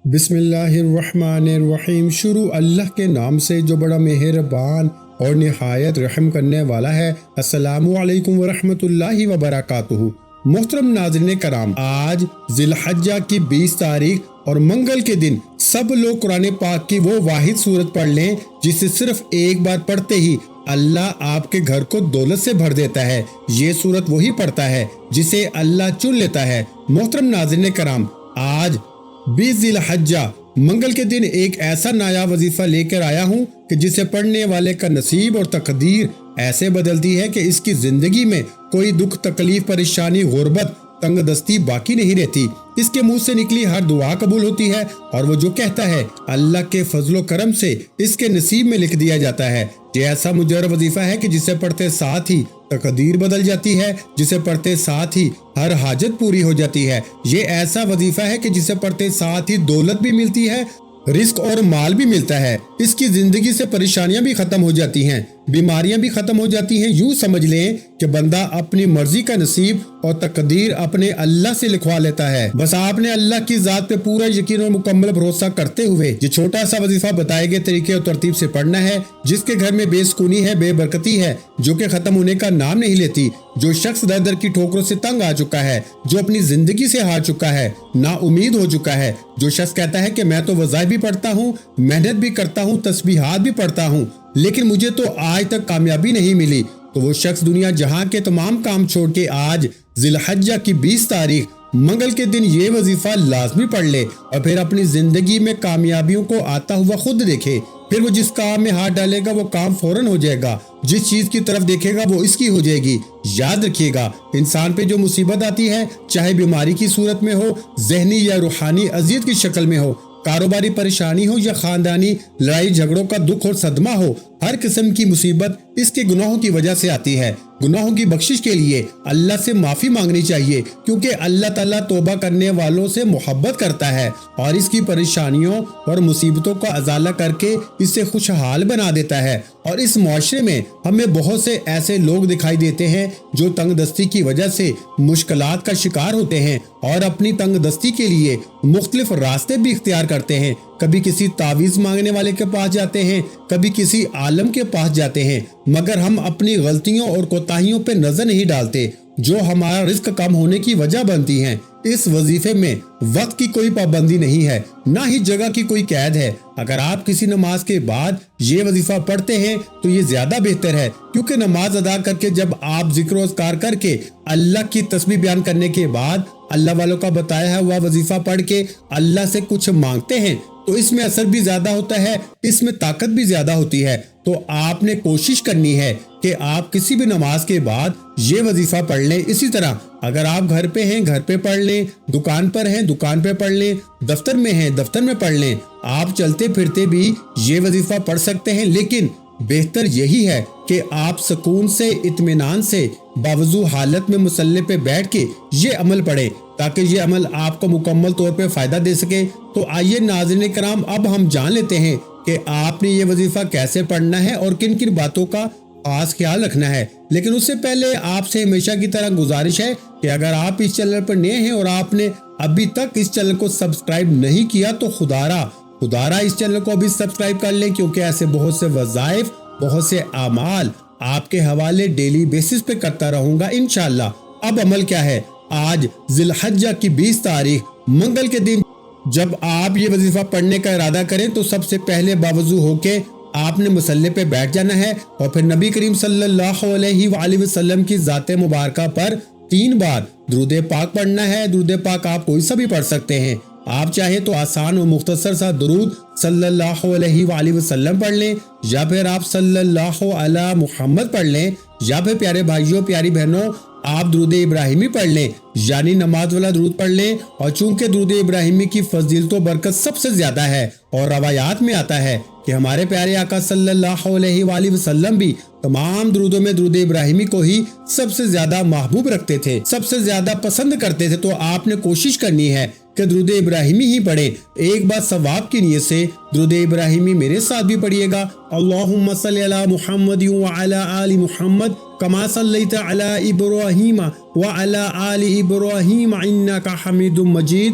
بسم اللہ الرحمن الرحیم۔ شروع اللہ کے نام سے جو بڑا مہربان اور نہایت رحم کرنے والا ہے۔ السلام علیکم ورحمۃ اللہ وبرکاتہ۔ محترم ناظرین کرام، آج ذی الحجہ کی 20 تاریخ اور منگل کے دن سب لوگ قرآن پاک کی وہ واحد سورت پڑھ لیں جسے صرف ایک بار پڑھتے ہی اللہ آپ کے گھر کو دولت سے بھر دیتا ہے۔ یہ سورت وہی پڑھتا ہے جسے اللہ چن لیتا ہے۔ محترم ناظرین کرام، آج 20 ذی الحجہ منگل کے دن ایک ایسا نایاب وظیفہ لے کر آیا ہوں کہ جسے پڑھنے والے کا نصیب اور تقدیر ایسے بدلتی ہے کہ اس کی زندگی میں کوئی دکھ، تکلیف، پریشانی، غربت، تنگ دستی باقی نہیں رہتی۔ اس کے منہ سے نکلی ہر دعا قبول ہوتی ہے اور وہ جو کہتا ہے اللہ کے فضل و کرم سے اس کے نصیب میں لکھ دیا جاتا ہے۔ یہ ایسا مجرب وظیفہ ہے کہ جسے پڑھتے ساتھ ہی تقدیر بدل جاتی ہے، جسے پڑھتے ساتھ ہی ہر حاجت پوری ہو جاتی ہے۔ یہ ایسا وظیفہ ہے کہ جسے پڑھتے ساتھ ہی دولت بھی ملتی ہے، رزق اور مال بھی ملتا ہے۔ اس کی زندگی سے پریشانیاں بھی ختم ہو جاتی ہیں، بیماریاں بھی ختم ہو جاتی ہیں۔ یوں سمجھ لیں کہ بندہ اپنی مرضی کا نصیب اور تقدیر اپنے اللہ سے لکھوا لیتا ہے۔ بس آپ نے اللہ کی ذات پہ پورا یقین اور مکمل بھروسہ کرتے ہوئے یہ چھوٹا سا وظیفہ بتائے گئے طریقے اور ترتیب سے پڑھنا ہے۔ جس کے گھر میں بے سکونی ہے، بے برکتی ہے، جو کہ ختم ہونے کا نام نہیں لیتی، جو شخص در در کی ٹھوکروں سے تنگ آ چکا ہے، جو اپنی زندگی سے ہار چکا ہے، نا امید ہو چکا ہے، جو شخص کہتا ہے کہ میں تو وظائف بھی پڑھتا ہوں، محنت بھی کرتا ہوں، تسبیحات بھی پڑھتا ہوں، لیکن مجھے تو آج تک کامیابی نہیں ملی، تو وہ شخص دنیا جہاں کے تمام کام چھوڑ کے آج ذی الحجہ کی 20 تاریخ منگل کے دن یہ وظیفہ لازمی پڑھ لے اور پھر اپنی زندگی میں کامیابیوں کو آتا ہوا خود دیکھے۔ پھر وہ جس کام میں ہاتھ ڈالے گا وہ کام فوراً ہو جائے گا، جس چیز کی طرف دیکھے گا وہ اس کی ہو جائے گی۔ یاد رکھیے گا، انسان پہ جو مصیبت آتی ہے، چاہے بیماری کی صورت میں ہو، ذہنی یا روحانی اذیت کی شکل میں ہو، کاروباری پریشانی ہو یا خاندانی لڑائی جھگڑوں کا دکھ اور صدمہ ہو، ہر قسم کی مصیبت اس کے گناہوں کی وجہ سے آتی ہے۔ گناہوں کی بخشش کے لیے اللہ سے معافی مانگنی چاہیے، کیونکہ اللہ تعالیٰ توبہ کرنے والوں سے محبت کرتا ہے اور اس کی پریشانیوں اور مصیبتوں کا ازالہ کر کے اسے خوشحال بنا دیتا ہے۔ اور اس معاشرے میں ہمیں بہت سے ایسے لوگ دکھائی دیتے ہیں جو تنگ دستی کی وجہ سے مشکلات کا شکار ہوتے ہیں اور اپنی تنگ دستی کے لیے مختلف راستے بھی اختیار کرتے ہیں۔ کبھی کسی تعویذ مانگنے والے کے پاس جاتے ہیں، کبھی کسی عالم کے پاس جاتے ہیں، مگر ہم اپنی غلطیوں اور کوتاہیوں پہ نظر نہیں ڈالتے جو ہمارا رزق کم ہونے کی وجہ بنتی ہیں۔ اس وظیفے میں وقت کی کوئی پابندی نہیں ہے، نہ ہی جگہ کی کوئی قید ہے۔ اگر آپ کسی نماز کے بعد یہ وظیفہ پڑھتے ہیں تو یہ زیادہ بہتر ہے، کیونکہ نماز ادا کر کے جب آپ ذکر و اذکار کر کے اللہ کی تسبیح بیان کرنے کے بعد اللہ والوں کا بتایا ہوا وظیفہ پڑھ کے اللہ سے کچھ مانگتے ہیں تو اس میں اثر بھی زیادہ ہوتا ہے، اس میں طاقت بھی زیادہ ہوتی ہے۔ تو آپ نے کوشش کرنی ہے کہ آپ کسی بھی نماز کے بعد یہ وظیفہ پڑھ لیں۔ اسی طرح اگر آپ گھر پہ ہیں، گھر پہ پڑھ لیں، دکان پر ہیں، دکان پہ پڑھ لیں، دفتر میں ہیں، دفتر میں پڑھ لیں۔ آپ چلتے پھرتے بھی یہ وظیفہ پڑھ سکتے ہیں، لیکن بہتر یہی ہے کہ آپ سکون سے، اطمینان سے، باوضو حالت میں مصلی پہ بیٹھ کے یہ عمل پڑھیں تاکہ یہ عمل آپ کو مکمل طور پہ فائدہ دے سکے۔ تو آئیے ناظرین کرام، اب ہم جان لیتے ہیں کہ آپ نے یہ وظیفہ کیسے پڑھنا ہے اور کن کن باتوں کا خاص خیال رکھنا ہے۔ لیکن اس سے پہلے آپ سے ہمیشہ کی طرح گزارش ہے کہ اگر آپ اس چینل پر نئے ہیں اور آپ نے ابھی تک اس چینل کو سبسکرائب نہیں کیا تو خدارا اس چینل کو ابھی سبسکرائب کر لیں، کیونکہ ایسے بہت سے وظائف، بہت سے اعمال آپ کے حوالے ڈیلی بیسس پہ کرتا رہوں گا انشاءاللہ۔ اب عمل کیا ہے؟ آج ذی الحجہ کی 20 تاریخ منگل کے دن جب آپ یہ وظیفہ پڑھنے کا ارادہ کریں تو سب سے پہلے باوضو ہو کے آپ نے مصلی پہ بیٹھ جانا ہے اور پھر نبی کریم صلی اللہ علیہ وآلہ وسلم کی ذات مبارکہ پر 3 بار درود پاک پڑھنا ہے۔ درود پاک آپ کوئی سا بھی پڑھ سکتے ہیں، آپ چاہیں تو آسان و مختصر سا درود صلی اللہ علیہ وآلہ وسلم پڑھ لیں، یا پھر آپ صلی اللہ علی محمد پڑھ لیں، یا پھر پیارے بھائیوں، پیاری بہنوں، آپ درود ابراہیمی پڑھ لیں، یعنی نماز والا درود پڑھ لیں۔ اور چونکہ درود ابراہیمی کی فضیلت و برکت سب سے زیادہ ہے اور روایات میں آتا ہے کہ ہمارے پیارے آقا صلی اللہ علیہ وآلہ وسلم بھی تمام درودوں میں درود ابراہیمی کو ہی سب سے زیادہ محبوب رکھتے تھے، سب سے زیادہ پسند کرتے تھے۔ تو آپ نے کوشش کرنی ہے کہ درود ابراہیمی ہی پڑھیں۔ ایک بار ثواب کی نیت سے درود ابراہیمی میرے ساتھ بھی پڑھیے گا۔ اللہم صلی علی محمد وعلی آل محمد کما صلیت علی ابراہیم وعلی آل ابراہیم انک حمید مجید۔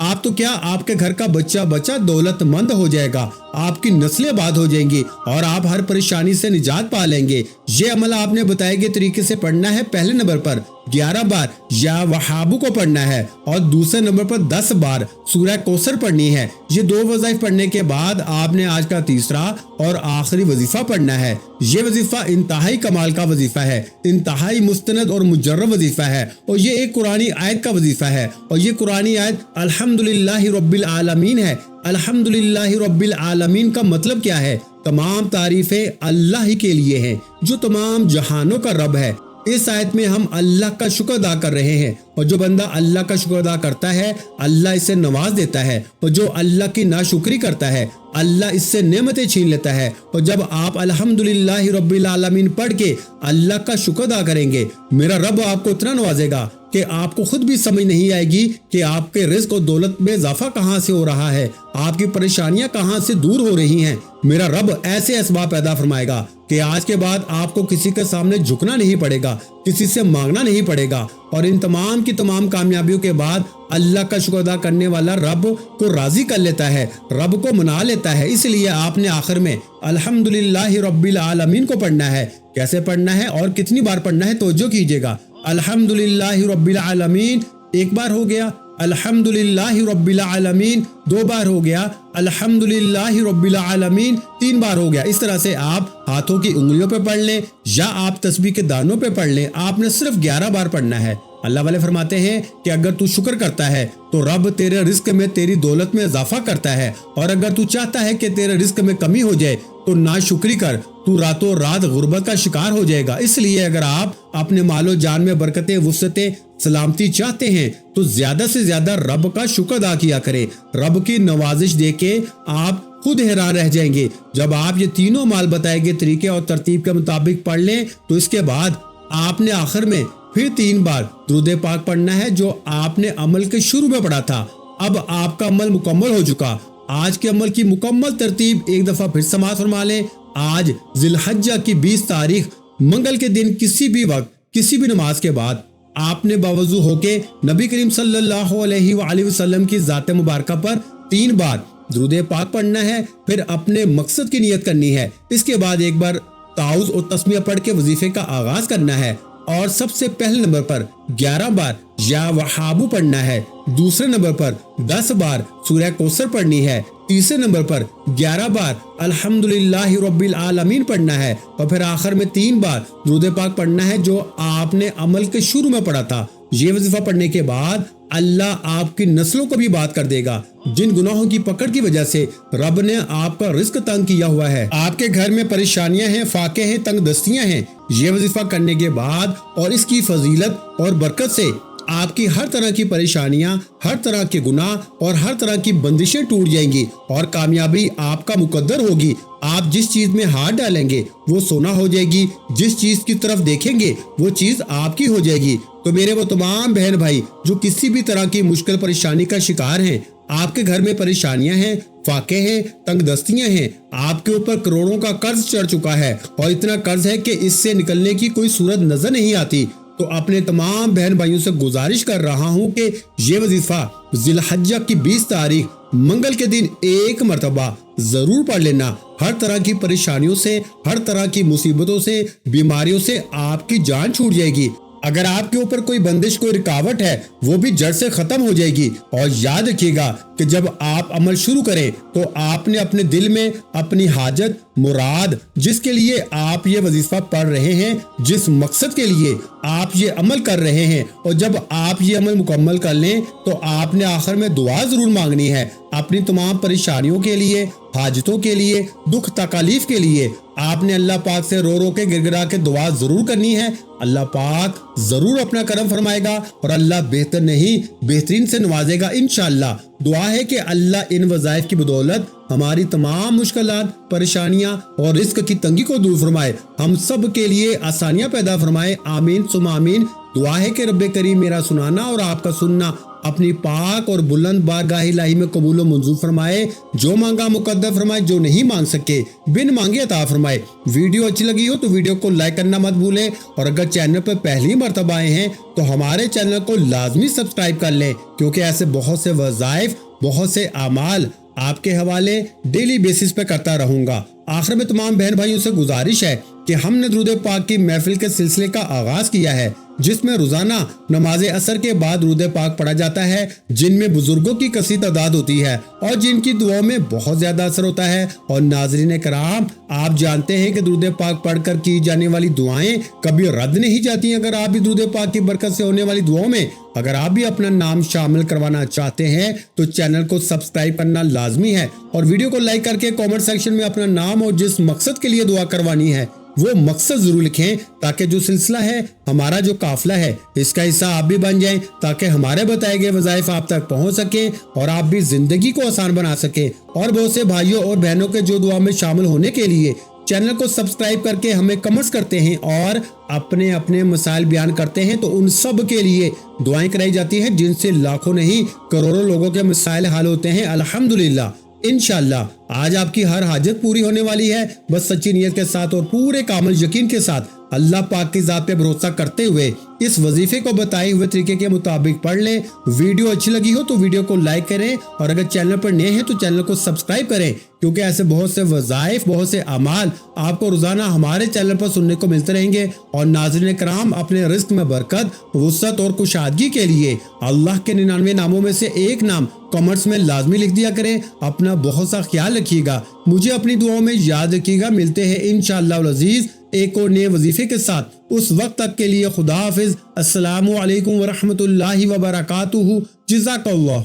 آپ تو کیا آپ کے گھر کا بچہ بچہ دولت مند ہو جائے گا، آپ کی نسلیں آباد ہو جائیں گی اور آپ ہر پریشانی سے نجات پا لیں گے۔ یہ عمل آپ نے بتائے گئے طریقے سے پڑھنا ہے۔ پہلے نمبر پر 11 بار یا وہابو کو پڑھنا ہے اور دوسرے نمبر پر 10 بار سورہ کوثر پڑھنی ہے۔ یہ 2 وظائف پڑھنے کے بعد آپ نے آج کا تیسرا اور آخری وظیفہ پڑھنا ہے۔ یہ وظیفہ انتہائی کمال کا وظیفہ ہے، انتہائی مستند اور مجرب وظیفہ ہے، اور یہ ایک قرآنی آیت کا وظیفہ ہے، اور یہ قرآنی آیت الحمدللہ رب العالمین ہے۔ الحمدللہ رب العالمین کا مطلب کیا ہے؟ تمام تعریفیں اللہ ہی کے لیے ہیں جو تمام جہانوں کا رب ہے۔ اس آیت میں ہم اللہ کا شکر ادا کر رہے ہیں، اور جو بندہ اللہ کا شکر ادا کرتا ہے اللہ اسے نواز دیتا ہے، اور جو اللہ کی ناشکری کرتا ہے اللہ اس سے نعمتیں چھین لیتا ہے۔ اور جب آپ الحمدللہ رب العالمین پڑھ کے اللہ کا شکر ادا کریں گے، میرا رب آپ کو اتنا نوازے گا کہ آپ کو خود بھی سمجھ نہیں آئے گی کہ آپ کے رزق و دولت میں اضافہ کہاں سے ہو رہا ہے، آپ کی پریشانیاں کہاں سے دور ہو رہی ہیں۔ میرا رب ایسے اسباب پیدا فرمائے گا کہ آج کے بعد آپ کو کسی کے سامنے جھکنا نہیں پڑے گا، کسی سے مانگنا نہیں پڑے گا، اور ان تمام کی تمام کامیابیوں کے بعد اللہ کا شکر ادا کرنے والا رب کو راضی کر لیتا ہے، رب کو منا لیتا ہے۔ اس لیے آپ نے آخر میں الحمدللہ رب العالمین کو پڑھنا ہے۔ کیسے پڑھنا ہے اور کتنی بار پڑھنا ہے توجہ کیجیے گا۔ الحمدللہ رب العالمین ایک بار ہو گیا، الحمدللہ رب العالمین 2 بار ہو گیا، الحمدللہ رب العالمین 3 بار ہو گیا۔ اس طرح سے آپ ہاتھوں کی انگلیوں پہ پڑھ لیں یا آپ تسبیح کے دانوں پہ پڑھ لیں، آپ نے صرف 11 بار پڑھنا ہے۔ اللہ والے فرماتے ہیں کہ اگر تو شکر کرتا ہے تو رب تیرے رزق میں تیری دولت میں اضافہ کرتا ہے، اور اگر تو چاہتا ہے کہ تیرے رزق میں کمی ہو جائے تو ناشکری کر، تو راتوں رات غربت کا شکار ہو جائے گا۔ اس لیے اگر آپ اپنے مال و جان میں برکتیں، وسعتیں، سلامتی چاہتے ہیں تو زیادہ سے زیادہ رب کا شکر ادا کیا کریں۔ رب کی نوازش دے کے آپ خود حیران رہ جائیں گے۔ جب آپ یہ تینوں مال بتائے گئے طریقے اور ترتیب کے مطابق پڑھ لیں تو اس کے بعد آپ نے آخر میں پھر 3 بار درود پاک پڑھنا ہے جو آپ نے عمل کے شروع میں پڑھا تھا۔ اب آپ کا عمل مکمل ہو چکا۔ آج کے عمل کی مکمل ترتیب ایک دفعہ پھر سماعت فرما لیں۔ آج ذی الحجہ کی 20 تاریخ منگل کے دن کسی بھی وقت کسی بھی نماز کے بعد آپ نے باوضو ہو کے نبی کریم صلی اللہ علیہ وآلہ وسلم کی ذات مبارکہ پر 3 بار درود پاک پڑھنا ہے، پھر اپنے مقصد کی نیت کرنی ہے۔ اس کے بعد ایک بار تعوذ اور تسمیہ پڑھ کے وظیفے کا آغاز کرنا ہے، اور سب سے پہلے نمبر پر 11 بار یا وہابو پڑھنا ہے، دوسرے نمبر پر 10 بار سورہ کوثر پڑھنی ہے، تیسرے نمبر پر 11 بار الحمدللہ رب العالمین پڑھنا ہے، اور پھر آخر میں 3 بار درود پاک پڑھنا ہے جو آپ نے عمل کے شروع میں پڑھا تھا۔ یہ وظیفہ پڑھنے کے بعد اللہ آپ کی نسلوں کو بھی بات کر دے گا۔ جن گناہوں کی پکڑ کی وجہ سے رب نے آپ کا رزق تنگ کیا ہوا ہے، آپ کے گھر میں پریشانیاں ہیں، فاقے ہیں، تنگ دستیاں ہیں، یہ وظیفہ کرنے کے بعد اور اس کی فضیلت اور برکت سے آپ کی ہر طرح کی پریشانیاں، ہر طرح کے گناہ اور ہر طرح کی بندشیں ٹوٹ جائیں گی، اور کامیابی آپ کا مقدر ہوگی۔ آپ جس چیز میں ہاتھ ڈالیں گے وہ سونا ہو جائے گی، جس چیز کی طرف دیکھیں گے وہ چیز آپ کی ہو جائے گی۔ تو میرے وہ تمام بہن بھائی جو کسی بھی طرح کی مشکل پریشانی کا شکار ہیں، آپ کے گھر میں پریشانیاں ہیں، فاقے ہیں، تنگ دستیاں ہیں، آپ کے اوپر کروڑوں کا قرض چڑھ چکا ہے اور اتنا قرض ہے کہ اس سے نکلنے کی کوئی صورت نظر نہیں آتی، تو اپنے تمام بہن بھائیوں سے گزارش کر رہا ہوں کہ یہ وظیفہ ذی الحجہ کی 20 تاریخ منگل کے دن ایک مرتبہ ضرور پڑھ لینا۔ ہر طرح کی پریشانیوں سے، ہر طرح کی مصیبتوں سے، بیماریوں سے آپ کی جان چھوٹ جائے گی۔ اگر آپ کے اوپر کوئی بندش، کوئی رکاوٹ ہے، وہ بھی جڑ سے ختم ہو جائے گی۔ اور یاد رکھیے گا کہ جب آپ عمل شروع کریں تو آپ نے اپنے دل میں اپنی حاجت، مراد، جس کے لیے آپ یہ وظیفہ پڑھ رہے ہیں، جس مقصد کے لیے آپ یہ عمل کر رہے ہیں، اور جب آپ یہ عمل مکمل کر لیں تو آپ نے آخر میں دعا ضرور مانگنی ہے اپنی تمام پریشانیوں کے لیے، حاجتوں کے لیے، دکھ تکالیف کے لیے۔ آپ نے اللہ پاک سے رو رو کے گر گرا کے دعا ضرور کرنی ہے۔ اللہ پاک ضرور اپنا کرم فرمائے گا اور اللہ بہتر نہیں بہترین سے نوازے گا انشاءاللہ۔ دعا ہے کہ اللہ ان وظائف کی بدولت ہماری تمام مشکلات، پریشانیاں اور رزق کی تنگی کو دور فرمائے، ہم سب کے لیے آسانیاں پیدا فرمائے۔ آمین ثم آمین۔ دعا ہے کہ رب کریم میرا سنانا اور آپ کا سننا اپنی پاک اور بلند بارگاہ الہی میں قبول و منظور فرمائے، جو مانگا مقدر فرمائے، جو نہیں مانگ سکے بن مانگے عطا فرمائے۔ ویڈیو اچھی لگی ہو تو ویڈیو کو لائک کرنا مت بھولیں، اور اگر چینل پر پہلی مرتبہ آئے ہیں تو ہمارے چینل کو لازمی سبسکرائب کر لیں، کیونکہ ایسے بہت سے وظائف، بہت سے اعمال آپ کے حوالے ڈیلی بیسس پہ کرتا رہوں گا۔ آخر میں تمام بہن بھائیوں سے گزارش ہے کہ ہم نے درود پاک کی محفل کے سلسلے کا آغاز کیا ہے، جس میں روزانہ نماز عصر کے بعد درود پاک پڑھا جاتا ہے، جن میں بزرگوں کی کثیر تعداد ہوتی ہے اور جن کی دعاؤں میں بہت زیادہ اثر ہوتا ہے۔ اور ناظرین کرام، آپ جانتے ہیں کہ درود پاک پڑھ کر کی جانے والی دعائیں کبھی رد نہیں جاتی۔ اگر آپ بھی درود پاک کی برکت سے ہونے والی دعاؤں میں اگر آپ بھی اپنا نام شامل کروانا چاہتے ہیں تو چینل کو سبسکرائب کرنا لازمی ہے، اور ویڈیو کو لائک کر کے کامنٹ سیکشن میں اپنا نام اور جس مقصد کے لیے دعا کروانی ہے وہ مقصد ضرور لکھیں، تاکہ جو سلسلہ ہے، ہمارا جو قافلہ ہے، اس کا حصہ آپ بھی بن جائیں، تاکہ ہمارے بتائے گئے وظائف آپ تک پہنچ سکیں اور آپ بھی زندگی کو آسان بنا سکیں۔ اور بہت سے بھائیوں اور بہنوں کے جو دعا میں شامل ہونے کے لیے چینل کو سبسکرائب کر کے ہمیں کمنٹس کرتے ہیں اور اپنے اپنے مسائل بیان کرتے ہیں، تو ان سب کے لیے دعائیں کرائی جاتی ہیں، جن سے لاکھوں نہیں کروڑوں لوگوں کے مسائل حل ہوتے ہیں الحمدللہ۔ انشاءاللہ آج آپ کی ہر حاجت پوری ہونے والی ہے، بس سچی نیت کے ساتھ اور پورے کامل یقین کے ساتھ اللہ پاک کی ذات پہ بھروسہ کرتے ہوئے اس وظیفے کو بتائے ہوئے طریقے کے مطابق پڑھ لیں۔ ویڈیو اچھی لگی ہو تو ویڈیو کو لائک کریں، اور اگر چینل پر نئے ہیں تو چینل کو سبسکرائب کریں، کیونکہ ایسے بہت سے وظائف، بہت سے اعمال آپ کو روزانہ ہمارے چینل پر سننے کو ملتے رہیں گے۔ اور ناظرین کرام، اپنے رزق میں برکت، وسعت اور کشادگی کے لیے اللہ کے 99 ناموں میں سے ایک نام کمنٹس میں لازمی لکھ دیا کریں۔ اپنا بہت سا خیال رکھیے گا، مجھے اپنی دعاؤں میں یاد رکھیے گا۔ ملتے ہیں انشاءاللہ العزیز ایک اور نئے وظیفے کے ساتھ، اس وقت تک کے لیے خدا حافظ۔ السلام علیکم ورحمۃ اللہ وبرکاتہ۔ جزاک اللہ۔